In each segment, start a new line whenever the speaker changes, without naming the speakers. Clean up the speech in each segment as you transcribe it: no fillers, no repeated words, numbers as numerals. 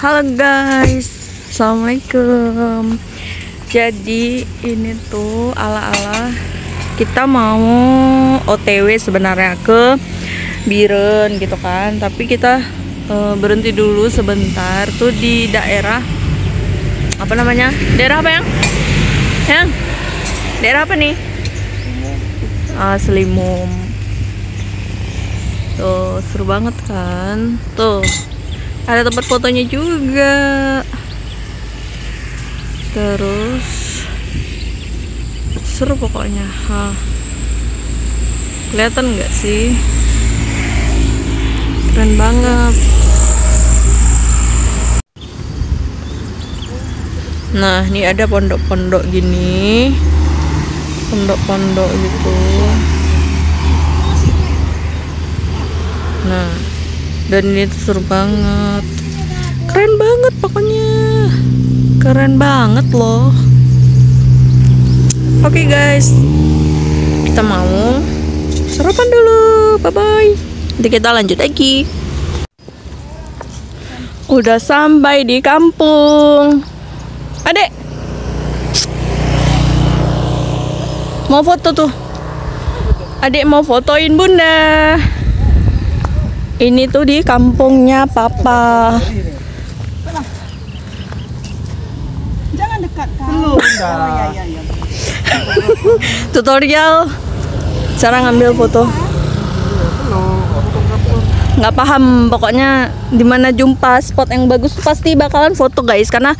Halo guys, assalamualaikum. Jadi ini tuh ala-ala kita mau OTW sebenarnya ke Biren gitu kan. Tapi kita berhenti dulu sebentar tuh di daerah apa namanya? Daerah apa yang? Yang? Daerah apa nih? Selimum. Tuh seru banget kan? Tuh. Ada tempat fotonya juga. Terus seru pokoknya. Kelihatan nggak sih? Keren banget. Nah, ini ada pondok-pondok gini. Pondok-pondok gitu. Nah, dan ini tuh seru banget, keren banget pokoknya, keren banget loh. Oke guys, kita mau sarapan dulu, bye bye, nanti kita lanjut lagi. Udah sampai di kampung. Adek mau foto tuh, adek mau fotoin bunda. Ini tuh di kampungnya papa.
Jangan dekat kan. Ya.
Tutorial cara ngambil foto. Nggak paham pokoknya dimana jumpa spot yang bagus pasti bakalan foto guys, karena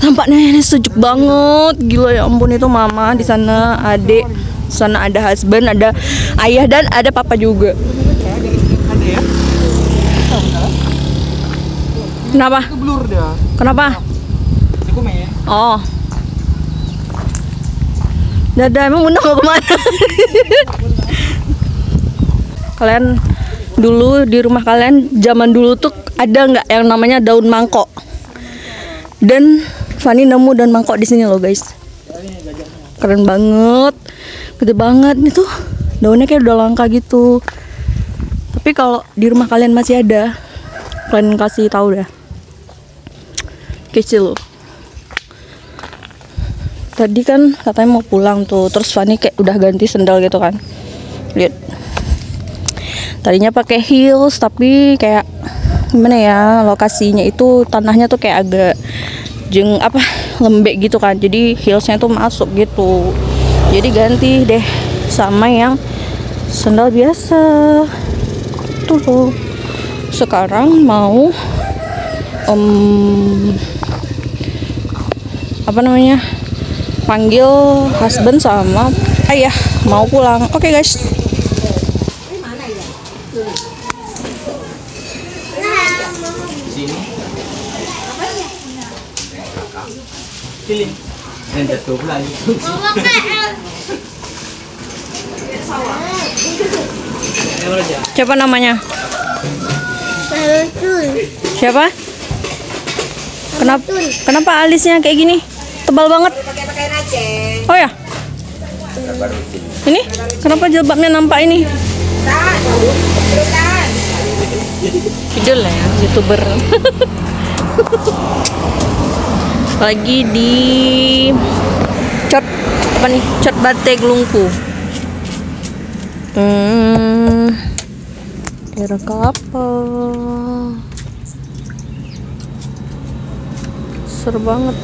tampaknya ini sejuk banget. Gila ya ampun, itu mama di sana, adik, sana ada husband, ada ayah dan ada papa juga. Kenapa?
Itu blur dia.
Kenapa? Oh. Dadah, emang bunda mau kemana? Kalian dulu di rumah kalian zaman dulu tuh ada nggak yang namanya daun mangkok? Dan Fani nemu daun mangkok di sini loh guys. Keren banget, gede banget nih tuh. Daunnya kayak udah langka gitu. Tapi kalau di rumah kalian masih ada, kalian kasih tahu dah. Kecil loh. Tadi kan katanya mau pulang tuh, terus Fani kayak udah ganti sendal gitu kan. Lihat. Tadinya pakai heels tapi kayak gimana ya, lokasinya itu tanahnya tuh kayak agak lembek gitu kan. Jadi heelsnya tuh masuk gitu. Jadi ganti deh sama yang sendal biasa. Tuh loh. Sekarang mau panggil husband sama ayah mau pulang. Oke guys. Siapa namanya? Siapa? Kenapa alisnya kayak gini? Tebal banget. Oh ya? Ini? Kenapa jilbabnya nampak ini? Idol lah ya, YouTuber. Lagi di Cot apa nih? Cot Batek Lungku. Daerah kapal. Seru banget.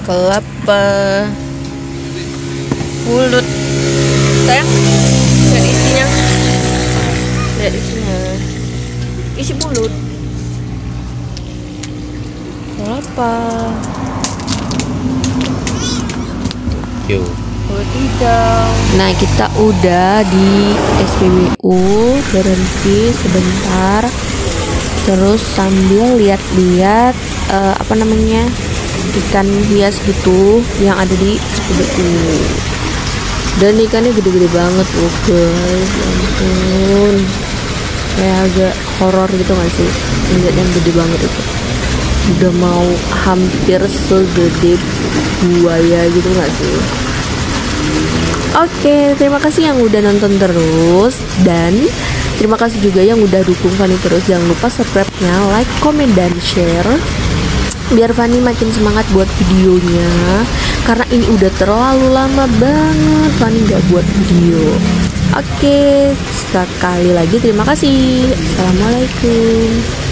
Kelapa pulut sayang, lihat isinya, lihat isinya, isi pulut kelapa. Wadidaw.
Nah, kita udah di SPBU, berhenti sebentar. Terus sambil lihat-lihat ikan hias gitu yang ada di SPBU. Dan ikannya gede-gede banget loh guys, ya ampun. Kayak agak horor gitu gak sih? Lihat yang gede banget itu. Udah mau hampir segede buaya gitu gak sih? Oke, terima kasih yang udah nonton terus. Dan terima kasih juga yang udah dukung Fanny terus. Jangan lupa subscribe-nya, like, komen, dan share, biar Fanny makin semangat buat videonya. Karena ini udah terlalu lama banget Fanny gak buat video. Oke, sekali lagi terima kasih. Assalamualaikum.